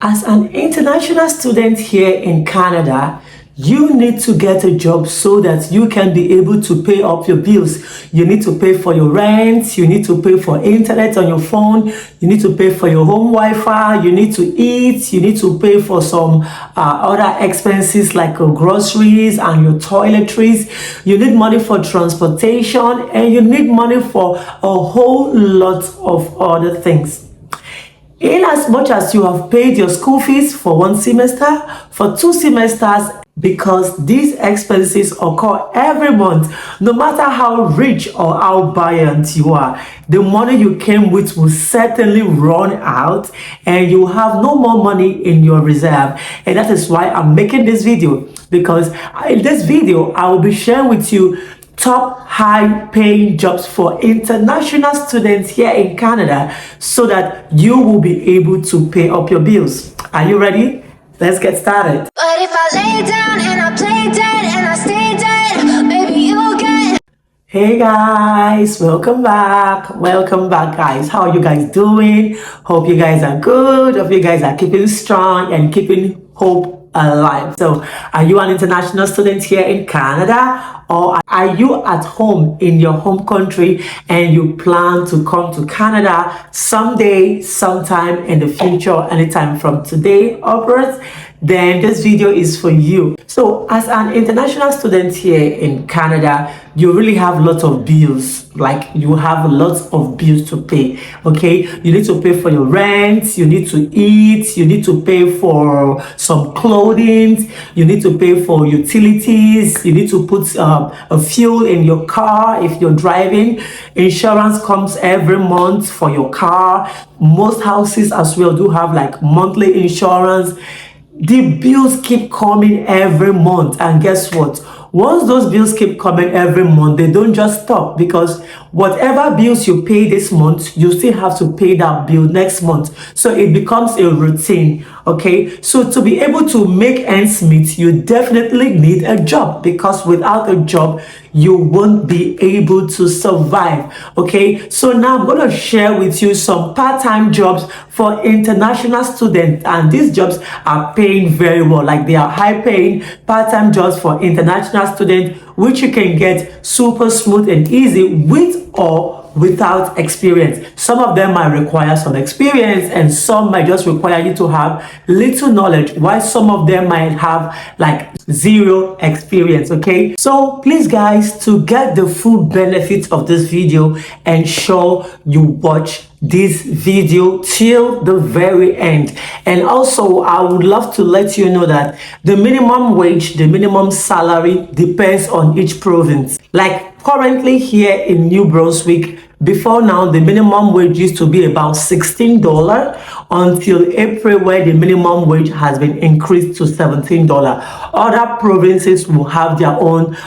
As an international student here in Canada, you need to get a job so that you can be able to pay up your bills. You need to pay for your rent, you need to pay for internet on your phone, you need to pay for your home Wi-Fi, you need to eat, you need to pay for some other expenses like groceries and your toiletries. You need money for transportation and you need money for a whole lot of other things. In as much as you have paid your school fees for one semester, for 2 semesters, because these expenses occur every month, no matter how rich or how buoyant you are, the money you came with will certainly run out and you have no more money in your reserve. And that is why I'm making this video, because in this video, I will be sharing with you top high-paying jobs for international students here in Canada so that you will be able to pay up your bills. Are you ready? Let's get started. But if I lay down and I play dead and I stay dead, maybe you'll get... Hey guys, welcome back guys. How are you guys doing? Hope you guys are good. Hope you guys are keeping strong and keeping hope alive. So are you an international student here in Canada, or are you at home in your home country and you plan to come to Canada someday, sometime in the future, anytime from today upwards? Then this video is for you. So as an international student here in Canada, you really have lots of bills. Like, you have lots of bills to pay. Okay, you need to pay for your rent, you need to eat, you need to pay for some clothing, you need to pay for utilities, you need to put a fuel in your car if you're driving. Insurance comes every month for your car. Most houses as well do have like monthly insurance. The bills keep coming every month, and guess what? Once those bills keep coming every month, they don't just stop, because whatever bills you pay this month, you still have to pay that bill next month. So it becomes a routine. Okay, so to be able to make ends meet, you definitely need a job, because without a job you won't be able to survive. Okay, so now I'm going to share with you some part-time jobs for international students, and these jobs are paying very well. Like, they are high-paying part-time jobs for international students, which you can get super smooth and easy with or without experience. Some of them might require some experience and some might just require you to have little knowledge, while some of them might have like zero experience. Okay, so please guys, to get the full benefits of this video, ensure you watch this video till the very end. And also, I would love to let you know that the minimum wage, the minimum salary, depends on each province. Like currently here in New Brunswick, before now the minimum wage used to be about $16 until April, where the minimum wage has been increased to $17. Other provinces will have their own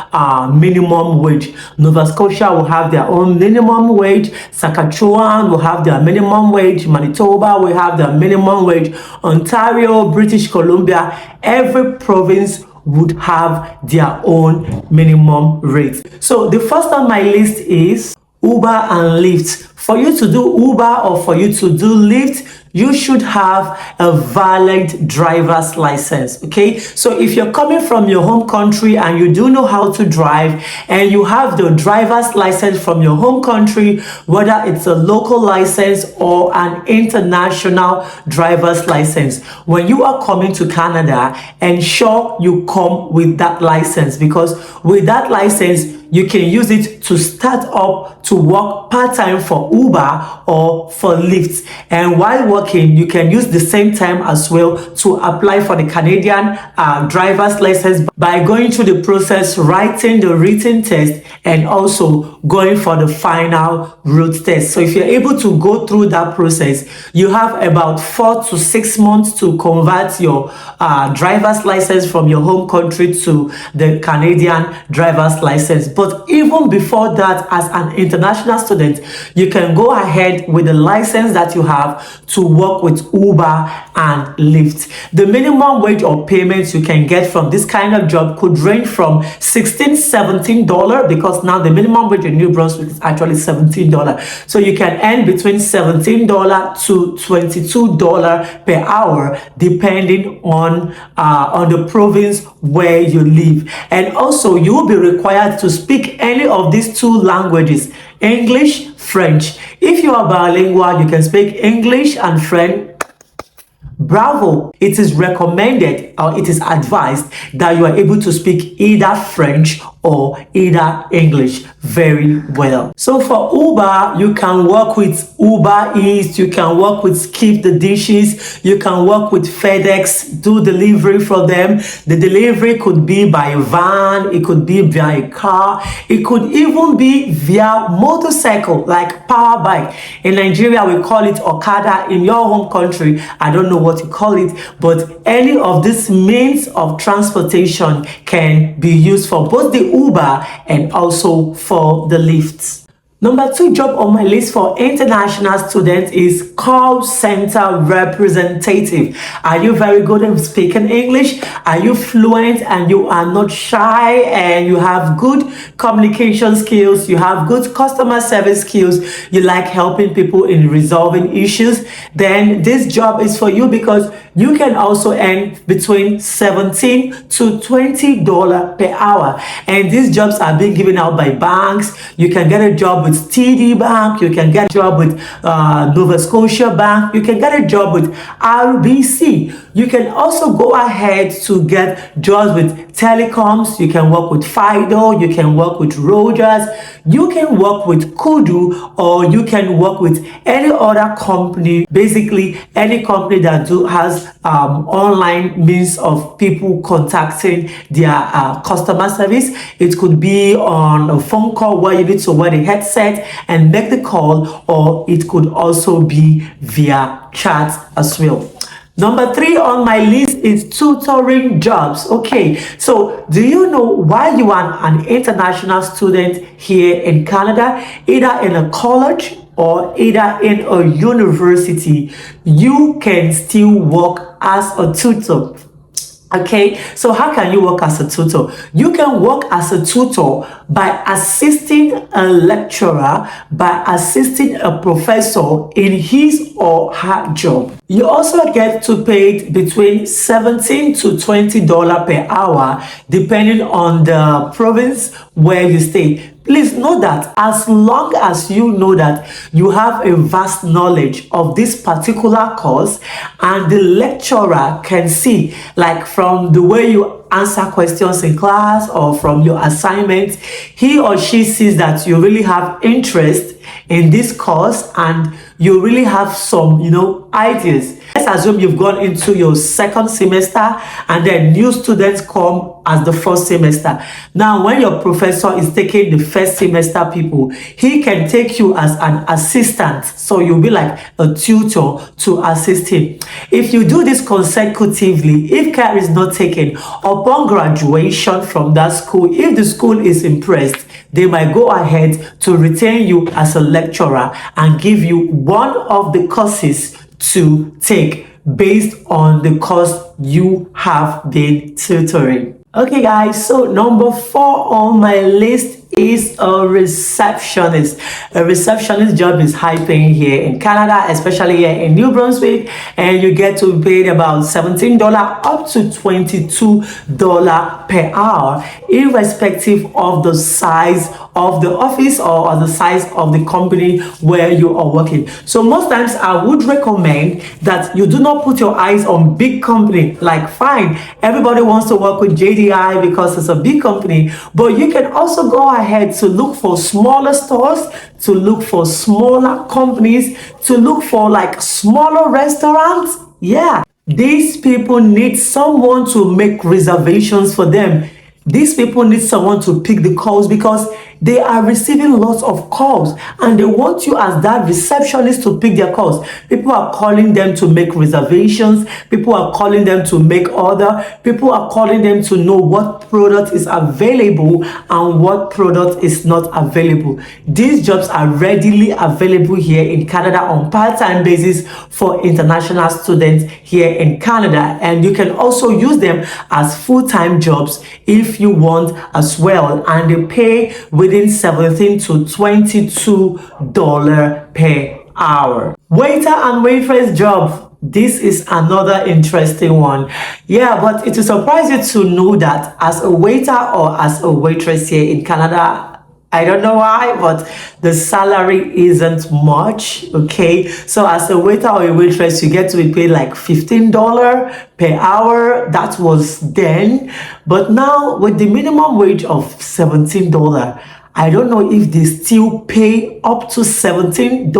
minimum wage. Nova Scotia will have their own minimum wage, Saskatchewan will have their minimum wage, Manitoba will have their minimum wage, Ontario, British Columbia, every province would have their own minimum rate. So the first on my list is Uber and Lyft. For you to do Uber or for you to do Lyft, you should have a valid driver's license. Okay, so if you're coming from your home country and you do know how to drive and you have the driver's license from your home country, whether it's a local license or an international driver's license, when you are coming to Canada, ensure you come with that license, because with that license you can use it to start up to work part-time for Uber or for Lyft. And while working, you can use the same time as well to apply for the Canadian driver's license by going through the process, writing the written test, and also going for the final road test. So if you're able to go through that process, you have about 4 to 6 months to convert your driver's license from your home country to the Canadian driver's license. But even before that, as an international student, you can go ahead with the license that you have to work with Uber and Lyft. The minimum wage or payments you can get from this kind of job could range from $16-17, because now the minimum wage in New Brunswick is actually $17. So you can earn between $17 to $22 per hour, depending on the province where you live. And also, you will be required to speak any of these two languages, English, French. If you are bilingual, you can speak English and French. Bravo! It is recommended, or it is advised, that you are able to speak either French or either English very well. So for Uber, you can work with Uber Eats, you can work with Skip the Dishes, you can work with FedEx, do delivery for them. The delivery could be by van, it could be via a car, it could even be via motorcycle, like power bike. In Nigeria, we call it Okada. In your home country, I don't know what you call it, but any of these means of transportation can be used for both the Uber and also for the Lyft. Number 2 job on my list for international students is call center representative. Are you very good at speaking English? Are you fluent and you are not shy and you have good communication skills? You have good customer service skills? You like helping people in resolving issues? Then this job is for you, because you can also earn between $17 to $20 per hour. And these jobs are being given out by banks. You can get a job with TD Bank, you can get a job with Nova Scotia Bank, you can get a job with RBC. You can also go ahead to get jobs with telecoms. You can work with Fido, you can work with Rogers, you can work with Kudu, or you can work with any other company, basically any company that has online means of people contacting their customer service. It could be on a phone call where you need to wear the headset and make the call, or it could also be via chat as well. Number 3 on my list is tutoring jobs. Okay, so do you know why you are an international student here in Canada, either in a college or either in a university, you can still work as a tutor? Okay, so how can you work as a tutor? You can work as a tutor by assisting a lecturer, by assisting a professor in his or her job. You also get to pay between $17 to $20 per hour, depending on the province where you stay. Please know that as long as you know that you have a vast knowledge of this particular course, and the lecturer can see, like from the way you answer questions in class or from your assignments, he or she sees that you really have interest in this course and you really have some, ideas. Let's assume you've gone into your second semester and then new students come as the first semester. Now, when your professor is taking the first semester people, he can take you as an assistant. So you'll be like a tutor to assist him. If you do this consecutively, if care is not taken, upon graduation from that school, if the school is impressed, they might go ahead to retain you as a lecturer and give you one of the courses to take based on the course you have been tutoring. Okay guys, so number 4 on my list is a receptionist. A receptionist job is high paying here in Canada, especially here in New Brunswick, and you get to be paid about $17 up to $22 per hour, irrespective of the size of the office or the size of the company where you are working. So most times I would recommend that you do not put your eyes on big company. Like, fine, everybody wants to work with JDI because it's a big company, but you can also go ahead to look for smaller stores, to look for smaller companies, to look for like smaller restaurants. Yeah, these people need someone to make reservations for them. These people need someone to pick the calls, because they are receiving lots of calls, and they want you as that receptionist to pick their calls. People are calling them to make reservations. People are calling them to make order. People are calling them to know what product is available and what product is not available. These jobs are readily available here in Canada on part-time basis for international students here in Canada, and you can also use them as full-time jobs if you want as well, and they pay within $17 to $22 per hour. Waiter and waitress job. This is another interesting one. Yeah, but it will surprise you to know that as a waiter or as a waitress here in Canada, I don't know why, but the salary isn't much, okay? So as a waiter or a waitress, you get to be paid like $15 per hour. That was then. But now with the minimum wage of $17, I don't know if they still pay up to $17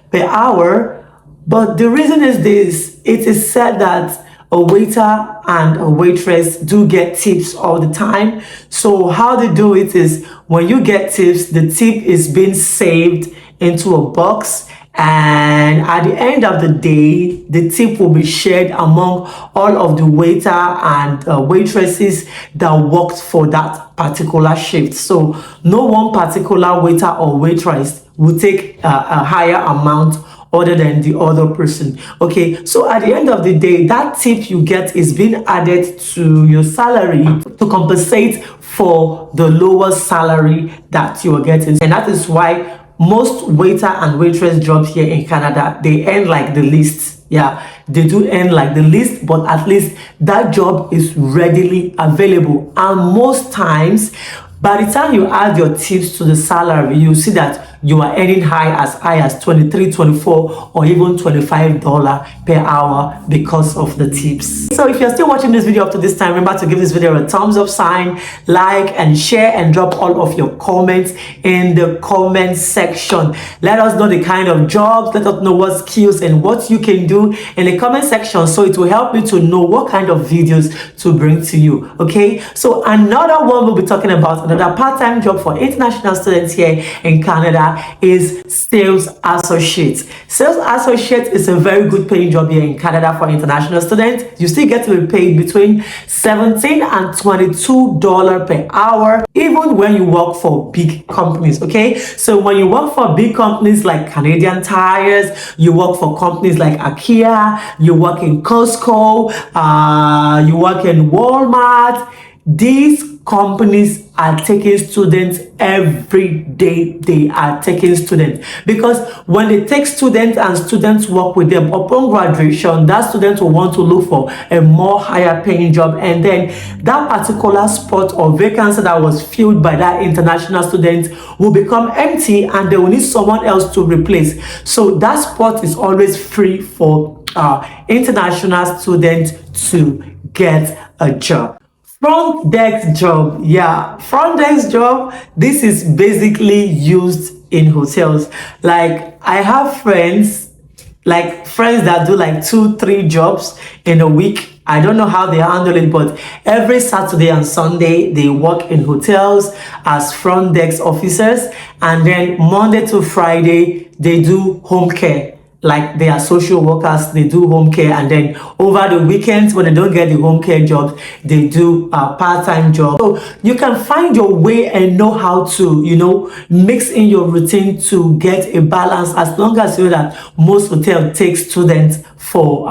per hour. But the reason is this: it is said that a waiter and a waitress do get tips all the time. So how they do it is, when you get tips, the tip is being saved into a box, and at the end of the day, the tip will be shared among all of the waiter and waitresses that worked for that particular shift. So no one particular waiter or waitress will take a higher amount other than the other person. Okay, so at the end of the day, that tip you get is being added to your salary to compensate for the lower salary that you are getting. And that is why most waiter and waitress jobs here in Canada, they earn like the least. Yeah, they do earn like the least, but at least that job is readily available. And most times, by the time you add your tips to the salary, you see that you are earning high as $23, $24, or even $25 per hour because of the tips. So if you're still watching this video up to this time, remember to give this video a thumbs up sign, like and share, and drop all of your comments in the comment section. Let us know the kind of jobs, let us know what skills and what you can do in the comment section, so it will help me to know what kind of videos to bring to you. Okay, so another one we'll be talking about, another part-time job for international students here in Canada, is sales associate. Sales associate is a very good paying job here in Canada for international students. You still get to be paid between $17 and $22 per hour, even when you work for big companies. Okay, so when you work for big companies like Canadian Tires, you work for companies like IKEA, you work in Costco, you work in Walmart, these companies are taking students every day. They are taking students because when they take students and students work with them, upon graduation, that student will want to look for a more higher paying job, and then that particular spot or vacancy that was filled by that international student will become empty, and they will need someone else to replace. So that spot is always free for international students to get a job. Front desk job. Yeah, front desk job. This is basically used in hotels. Like, I have friends that do like 2-3 jobs in a week. I don't know how they handle it, but every Saturday and Sunday they work in hotels as front desk officers, and then Monday to Friday they do home care. Like, they are social workers, they do home care, and then over the weekends when they don't get the home care jobs, they do a part-time job. So you can find your way and know how to, mix in your routine to get a balance, as long as you know that most hotels take students for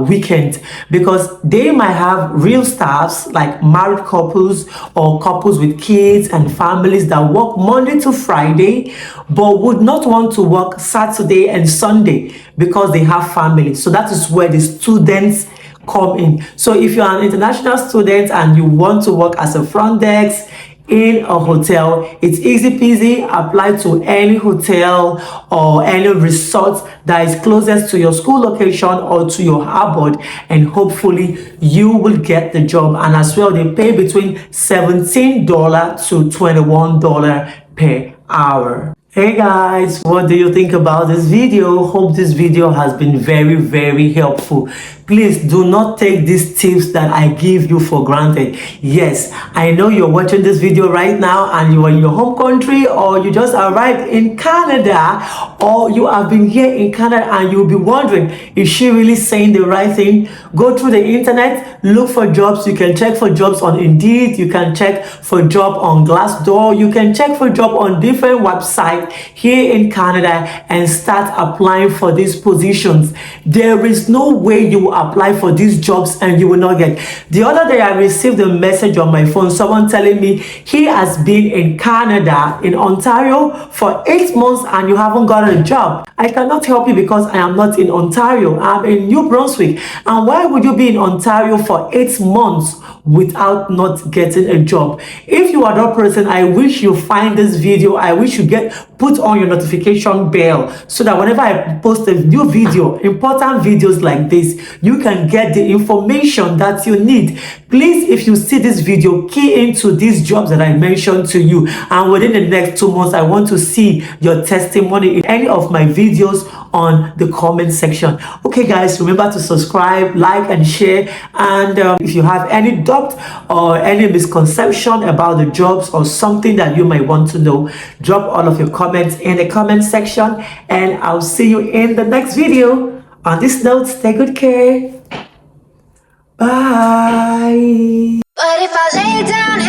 weekend, because they might have real staffs like married couples or couples with kids and families that work Monday to Friday but would not want to work Saturday and Sunday because they have families. So that is where the students come in. So if you're an international student and you want to work as a front desk in a hotel, it's easy peasy. Apply to any hotel or any resort that is closest to your school location or to your harbor, and hopefully you will get the job. And as well, they pay between $17 to $21 per hour. Hey guys, what do you think about this video? Hope this video has been very, very helpful Please do not take these tips that I give you for granted. Yes, I know you're watching this video right now and you are in your home country, or you just arrived in Canada, or you have been here in Canada and you'll be wondering, is she really saying the right thing? Go through the internet, look for jobs. You can check for jobs on Indeed, you can check for job on Glassdoor, you can check for job on different websites here in Canada and start applying for these positions. There is no way you will apply for these jobs and you will not get. The other day I received a message on my phone, someone telling me he has been in Canada, in Ontario for 8 months and you haven't got a job. I cannot help you because I am not in Ontario. I'm in New Brunswick. And why would you be in Ontario for 8 months without not getting a job? If you are that person, I wish you find this video. I wish you put on your notification bell so that whenever I post a new video, important videos like this, you can get the information that you need. Please, if you see this video, key into these jobs that I mentioned to you, and within the next 2 months I want to see your testimony in any of my videos on the comment section. Okay guys, remember to subscribe, like and share, and if you have any doubt or any misconception about the jobs or something that you might want to know, drop all of your comments in the comment section and I'll see you in the next video. On this note, take good care. Bye. But if I lay down